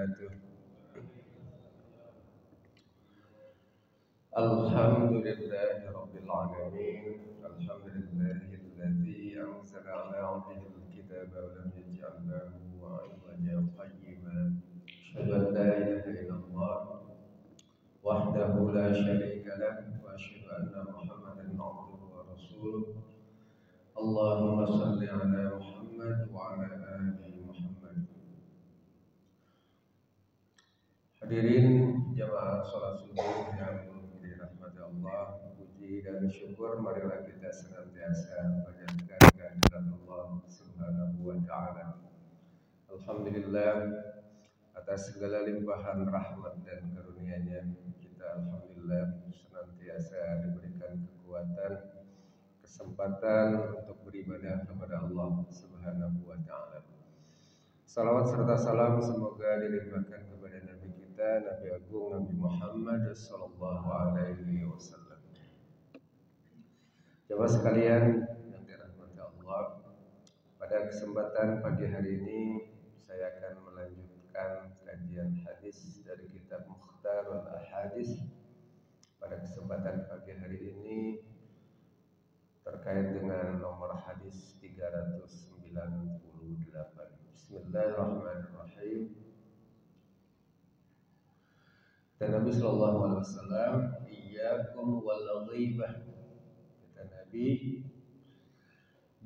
وبركاته. الحمد لله رب العالمين. الحمد لله الذي أنزل على عبده الكتاب ولم يجعل له عوجا قيما. أشهد أن لا إله إلا الله وحده لا شريك له وأشهد أن محمدا عبده ورسوله. اللهم صل على محمد وعلى آل محمد. Hadirin jamaah salat subuh yang dirahmati Allah, puji dan syukur marilah kita senantiasa panjatkan kehadirat Allah Subhanahu wa taala. Alhamdulillah atas segala limpahan rahmat dan karunia-Nya, kita alhamdulillah senantiasa diberikan kekuatan, kesempatan untuk beribadah kepada Allah Subhanahu wa taala. Salawat serta salam semoga dilimpahkan kepada Nabi kita, Nabi Agung Nabi Muhammad sallallahu alaihi wasallam. Jemaah sekalian yang dirahmati Allah, pada kesempatan pagi hari ini saya akan melanjutkan kajian hadis dari kitab Mukhtarul Ahadits. Pada kesempatan pagi hari ini terkait dengan nomor hadis 398. Bismillahirrahmanirrahim. Dan Nabi sallallahu alaihi wasallam, iyyakum wal ghibah. Kata Nabi,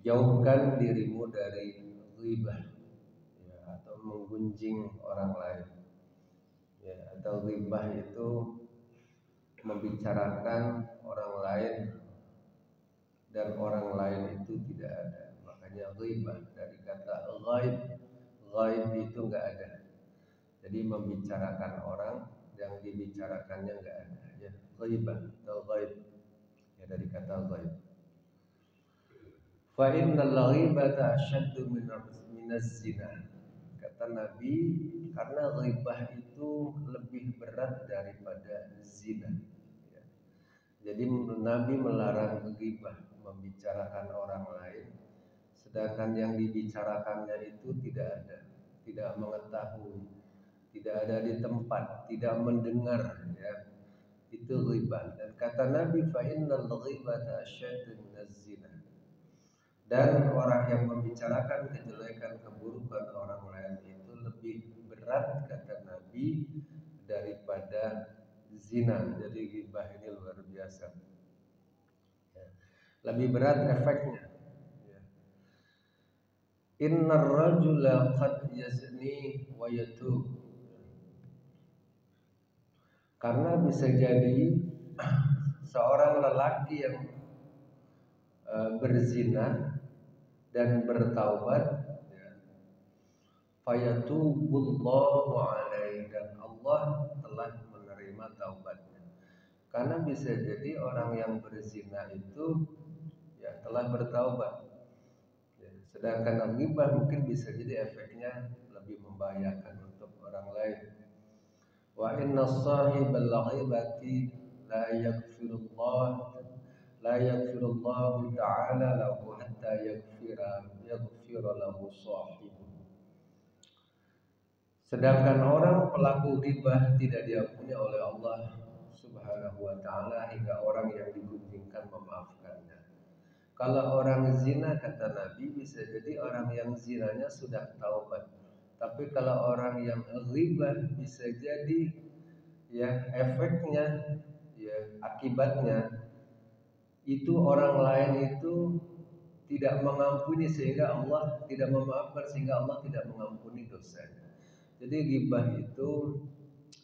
jauhkan dirimu dari ghibah, ya, atau menggunjing orang lain. Ya, atau ghibah itu membicarakan orang lain dan orang lain itu tidak ada. Makanya ghibah dari kata ghaib. Ghaib itu enggak ada. Jadi membicarakan orang yang dibicarakannya enggak ada, ya. Ghibah atau ghaib, ya, dari kata ghaib. Fa innal ghibata ashaddu minaz zina. Kata Nabi, karena ghibah itu lebih berat daripada zina, ya. Jadi Nabi melarang ghibah, membicarakan orang lain, sedangkan yang dibicarakannya itu tidak ada, tidak mengetahui, tidak ada di tempat, tidak mendengar, ya. Itu ghibah. Dan kata Nabi, fa innal ghibata asyaddu minaz zina. Dan orang yang membicarakan kejelekan, keburukan orang lain itu lebih berat, kata Nabi, daripada zina. Jadi ghibah ini luar biasa, ya. Lebih berat efeknya, ya. Innar rajula qad yazni wa yatub. Karena bisa jadi seorang lelaki yang berzina dan bertaubat, ya, fayatubullahu alaihi, dan Allah telah menerima taubatnya. Karena bisa jadi orang yang berzina itu, ya, telah bertaubat, ya. Sedangkan ghibah mungkin bisa jadi efeknya lebih membahayakan untuk orang lain. Wa inna sahibal ghibati la yaghfirullahu ta'ala lahu hatta yaghfira lahu sahibu. Sedangkan orang pelaku ghibah tidak diampuni oleh Allah Subhanahu wa taala hingga orang yang digunjingkan memaafkannya. Kalau orang zina, kata Nabi, bisa jadi orang yang zinanya sudah taubat. Tapi kalau orang yang ghibah, bisa jadi, ya, efeknya, ya, akibatnya itu orang lain itu tidak mengampuni sehingga Allah tidak memaafkan, sehingga Allah tidak mengampuni dosanya. Jadi ghibah itu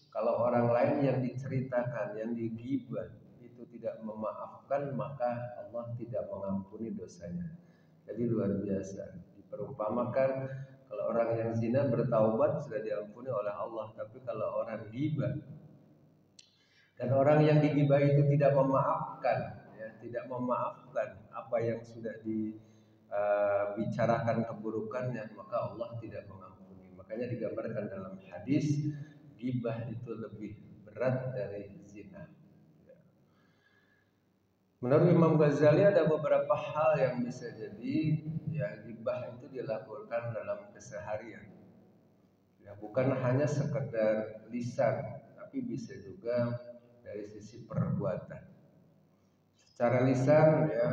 kalau orang lain yang diceritakan, yang dighibah itu tidak memaafkan, maka Allah tidak mengampuni dosanya. Jadi luar biasa. Diperumpamakan kalau orang yang zina bertaubat sudah diampuni oleh Allah, tapi kalau orang ghibah dan orang yang dighibah itu tidak memaafkan, ya, tidak memaafkan apa yang sudah dibicarakan keburukannya, maka Allah tidak mengampuni. Makanya digambarkan dalam hadis, ghibah itu lebih berat dari zina, ya. Menurut Imam Ghazali ada beberapa hal yang bisa jadi, ya, ghibah itu dilakukan dalam keseharian. Ya, Ya, bukan hanya sekedar lisan, tapi bisa juga dari sisi perbuatan. Secara lisan ya,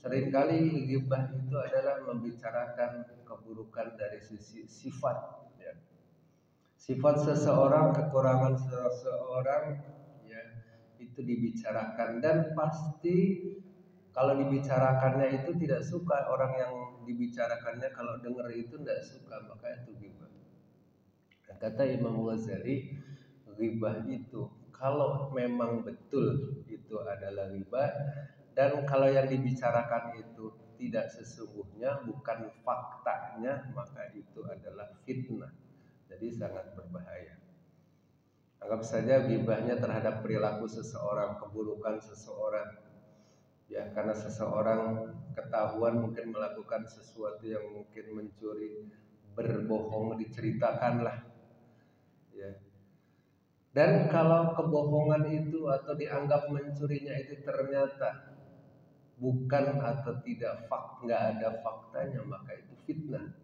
seringkali ghibah itu adalah membicarakan keburukan dari sisi sifat ya. Sifat seseorang, kekurangan seseorang ya, itu dibicarakan dan pasti kalau dibicarakannya itu tidak suka orang yang dibicarakannya, kalau dengar itu tidak suka, maka itu ghibah. Kata Imam Ghazali, ghibah itu kalau memang betul itu adalah ghibah, dan kalau yang dibicarakan itu tidak sesungguhnya, bukan faktanya, maka itu adalah fitnah. Jadi sangat berbahaya. Anggap saja ghibahnya terhadap perilaku seseorang, keburukan seseorang. Ya, karena seseorang ketahuan mungkin melakukan sesuatu yang mungkin mencuri, berbohong, diceritakanlah. Ya. Dan kalau kebohongan itu atau dianggap mencurinya itu ternyata bukan atau tidak nggak ada faktanya, maka itu fitnah.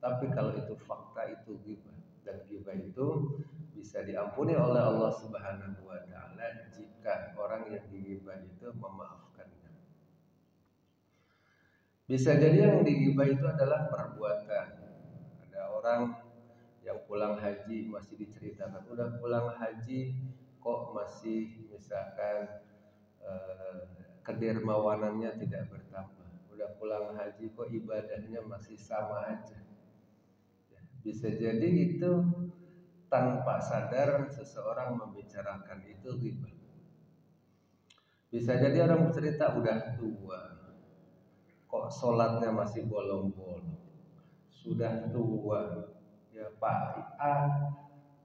Tapi kalau itu fakta, itu ghibah. Dan ghibah itu bisa diampuni oleh Allah Subhanahu wa taala jika orang yang dighibah itu memaafkannya. Bisa jadi yang dighibah itu adalah perbuatan. Ada orang yang pulang haji masih diceritakan, udah pulang haji kok masih misalkan kedermawanannya tidak bertambah, udah pulang haji kok ibadahnya masih sama aja. Bisa jadi itu tanpa sadar seseorang membicarakan itu ghibah. Bisa jadi orang bercerita udah tua kok sholatnya masih bolong-bolong, sudah tua ya Pak A,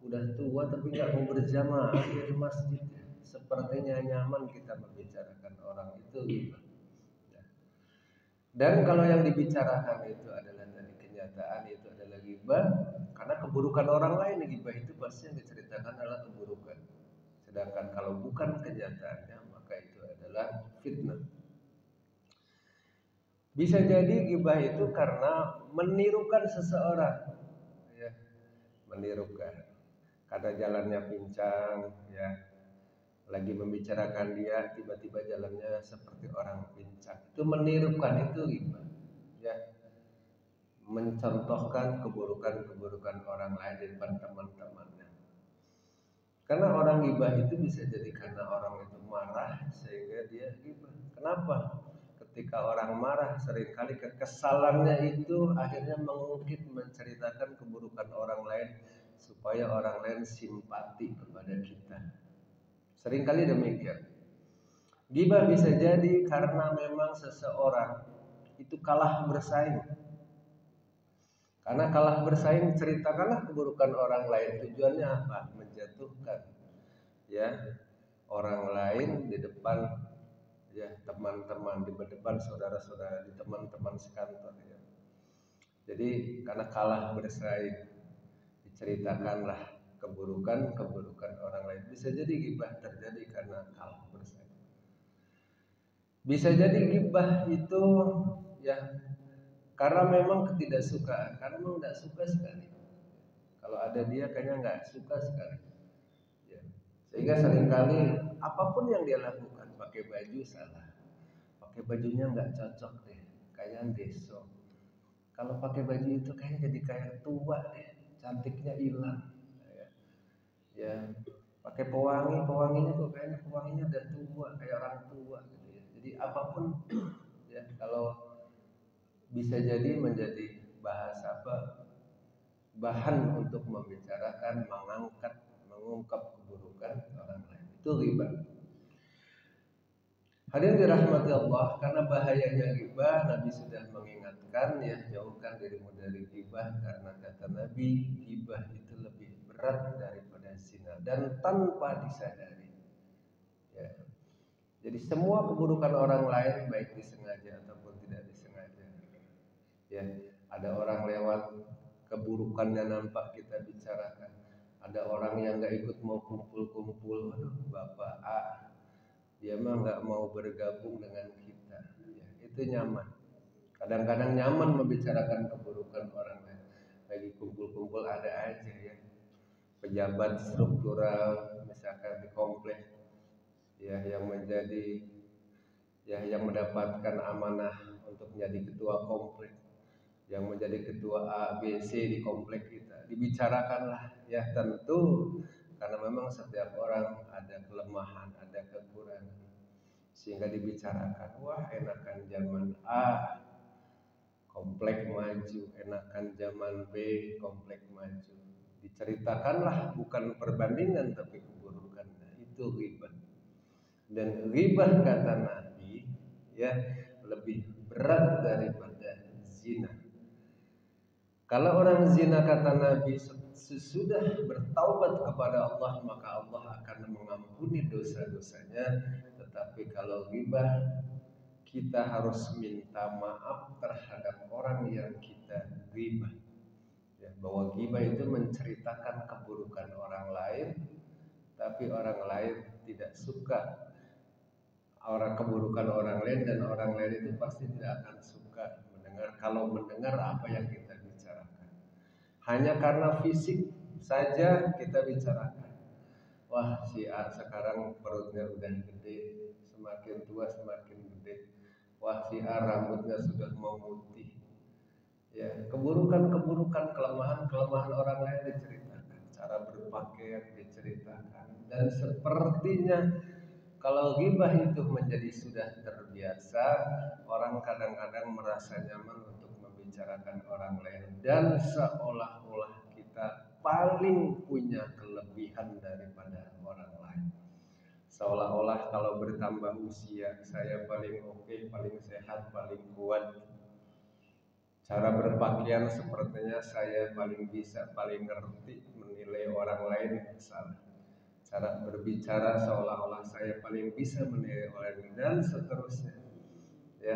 udah tua tapi nggak mau berjamaah di masjid. Sepertinya nyaman kita membicarakan orang itu ghibah. Dan kalau yang dibicarakan itu adalah dari kenyataan, itu adalah ghibah, karena keburukan orang lain. Ghibah itu pasti yang diceritakan adalah keburukan. Sedangkan kalau bukan kenyataannya, maka itu adalah fitnah. Bisa jadi ghibah itu karena menirukan seseorang, ya, menirukan. Karena jalannya pincang, ya, lagi membicarakan dia, tiba-tiba jalannya seperti orang pincang. Itu menirukan, itu ghibah. Ya, mencontohkan keburukan-keburukan orang lain di depan teman-temannya. Karena orang ghibah itu bisa jadi karena orang itu marah sehingga dia ghibah. Kenapa? Ketika orang marah, seringkali kekesalannya itu akhirnya mengungkit, menceritakan keburukan orang lain supaya orang lain simpati kepada kita. Seringkali demikian. Ghibah bisa jadi karena memang seseorang itu kalah bersaing. Karena kalah bersaing, ceritakanlah keburukan orang lain. Tujuannya apa? Menjatuhkan ya orang lain di depan ya teman-teman, di depan saudara-saudara, di teman-teman sekantor ya. Jadi karena kalah bersaing, diceritakanlah keburukan orang lain. Bisa jadi ghibah terjadi karena kalah bersaing. Bisa jadi ghibah itu ya karena memang ketidaksukaan, karena memang tidak suka sekali. Kalau ada dia kayaknya nggak suka sekali. Ya. Sehingga seringkali apapun yang dia lakukan, pakai baju salah, pakai bajunya nggak cocok deh, kayaknya besok. Kalau pakai baju itu kayaknya jadi kayak tua deh, cantiknya hilang. Ya, ya. Pakai pewangi, pewanginya kok kayaknya pewanginya udah tua, kayak orang tua gitu ya. Jadi apapun ya kalau bisa jadi menjadi bahasa bahan untuk membicarakan, mengangkat, mengungkap keburukan orang lain. Itu ghibah. Hadirin dirahmati Allah, karena bahayanya ghibah, Nabi sudah mengingatkan ya, jauhkan dirimu dari ghibah, karena kata Nabi, ghibah itu lebih berat daripada zina dan tanpa disadari. Ya. Jadi semua keburukan orang lain, baik disengaja ataupun tidak disengaja. Ya, ada orang lewat, keburukannya nampak kita bicarakan. Ada orang yang nggak ikut mau kumpul-kumpul, aduh Bapak A, dia mah nggak mau bergabung dengan kita. Ya, itu nyaman. Kadang-kadang nyaman membicarakan keburukan orang lain. lagi kumpul-kumpul ada aja ya pejabat struktural misalkan di komplek ya yang menjadi ya yang mendapatkan amanah untuk menjadi ketua komplek, yang menjadi ketua A, B, C di komplek kita. Dibicarakanlah ya tentu karena memang setiap orang ada kelemahan, ada kekurangan. Sehingga dibicarakan, wah enakan zaman A komplek maju, enakan zaman B komplek maju. Diceritakanlah bukan perbandingan tapi keburukannya. Itu ghibah. Dan ghibah kata Nabi ya lebih berat daripada zina. Kalau orang zina kata Nabi sesudah bertaubat kepada Allah maka Allah akan mengampuni dosa-dosanya. Tetapi kalau ghibah kita harus minta maaf terhadap orang yang kita ghibah. Ya, bahwa ghibah itu menceritakan keburukan orang lain, tapi orang lain tidak suka keburukan orang lain dan orang lain itu pasti tidak akan suka mendengar apa yang kita bicarakan. Hanya karena fisik saja kita bicarakan. Wah, si A sekarang perutnya udah gede, semakin tua semakin gede. Wah, si A rambutnya sudah mau putih. Ya, keburukan-keburukan, kelemahan-kelemahan orang lain diceritakan, cara berpakaian diceritakan, dan sepertinya kalau ghibah itu menjadi sudah terbiasa, orang kadang-kadang merasa nyaman untuk membicarakan orang lain dan seolah-olah kita paling punya kelebihan daripada orang lain. Seolah-olah kalau bertambah usia saya paling oke, paling sehat, paling kuat. Cara berpakaian sepertinya saya paling bisa, paling ngerti menilai orang lain salah. Cara berbicara seolah-olah saya paling bisa menilai orang dan seterusnya ya,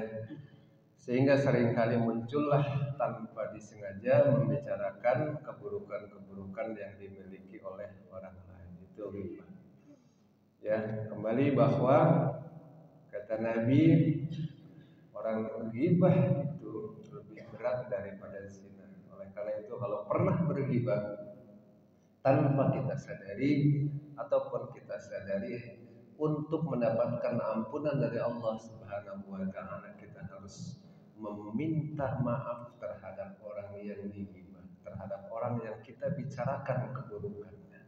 sehingga seringkali muncullah tanpa disengaja membicarakan keburukan-keburukan yang dimiliki oleh orang lain. Itu ghibah ya. Kembali bahwa kata Nabi orang ghibah itu lebih berat daripada zina. Oleh karena itu kalau pernah berghibah tanpa kita sadari ataupun kita sadari, untuk mendapatkan ampunan dari Allah Subhanahu wa taala kita harus meminta maaf terhadap orang yang dighibah, terhadap orang yang kita bicarakan keburukannya.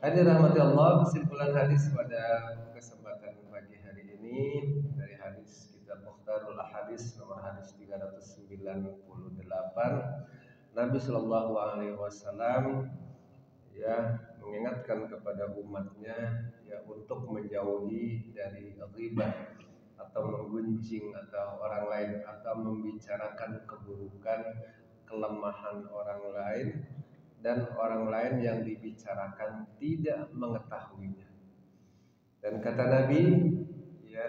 Hadirin rahmati Allah, kesimpulan hadis pada kesempatan pagi hari ini dari hadis kitab Mukhtarul Ahadits nomor hadis 398, Nabi Shallallahu Alaihi Wasallam ya mengingatkan kepada umatnya ya untuk menjauhi dari ghibah atau menggunjing atau orang lain atau membicarakan keburukan, kelemahan orang lain dan orang lain yang dibicarakan tidak mengetahuinya. Dan kata Nabi ya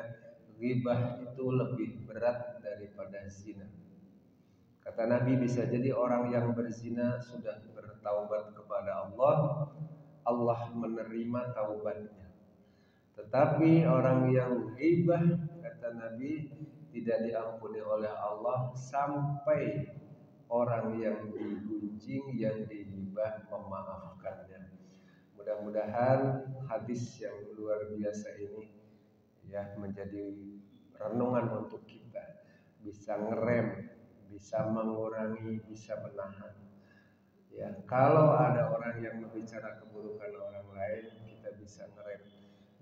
ghibah itu lebih berat daripada zina. Kata Nabi bisa jadi orang yang berzina sudah bertaubat kepada Allah, Allah menerima taubatnya. Tetapi orang yang ghibah kata Nabi tidak diampuni oleh Allah sampai orang yang digunjing, yang dighibah memaafkannya. Mudah-mudahan hadis yang luar biasa ini ya menjadi renungan untuk kita, bisa ngerem, bisa mengurangi, bisa menahan. Ya, kalau ada orang yang berbicara keburukan orang lain, kita bisa ngerem.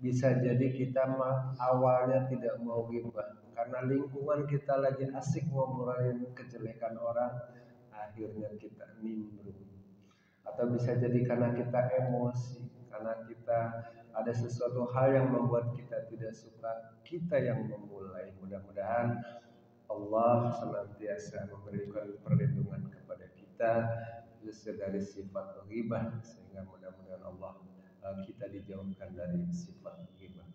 Bisa jadi kita awalnya tidak mau ghibah karena lingkungan kita lagi asik ngobrolin kejelekan orang, akhirnya kita nimbrung. Atau bisa jadi karena kita emosi, karena kita ada sesuatu hal yang membuat kita tidak suka, kita yang memulai. Mudah-mudahan Allah senantiasa memberikan perlindungan kepada kita justru dari sifat ghibah, sehingga mudah-mudahan Allah kita dijauhkan dari sifat ghibah.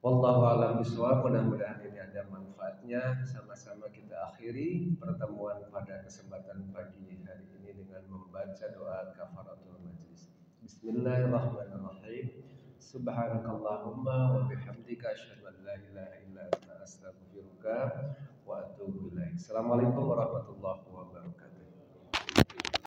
Wallahu a'lam bishawab. Mudah-mudahan ini ada manfaatnya. Sama-sama kita akhiri pertemuan pada kesempatan pagi hari ini dengan membaca doa kafaratul majlis. Bismillahirrahmanirrahim. Subhanakallahumma wa bihamdika asyhadu an la ilaha illa anta astaghfiruka wa atubu ilaik. Assalamualaikum warahmatullahi wabarakatuh.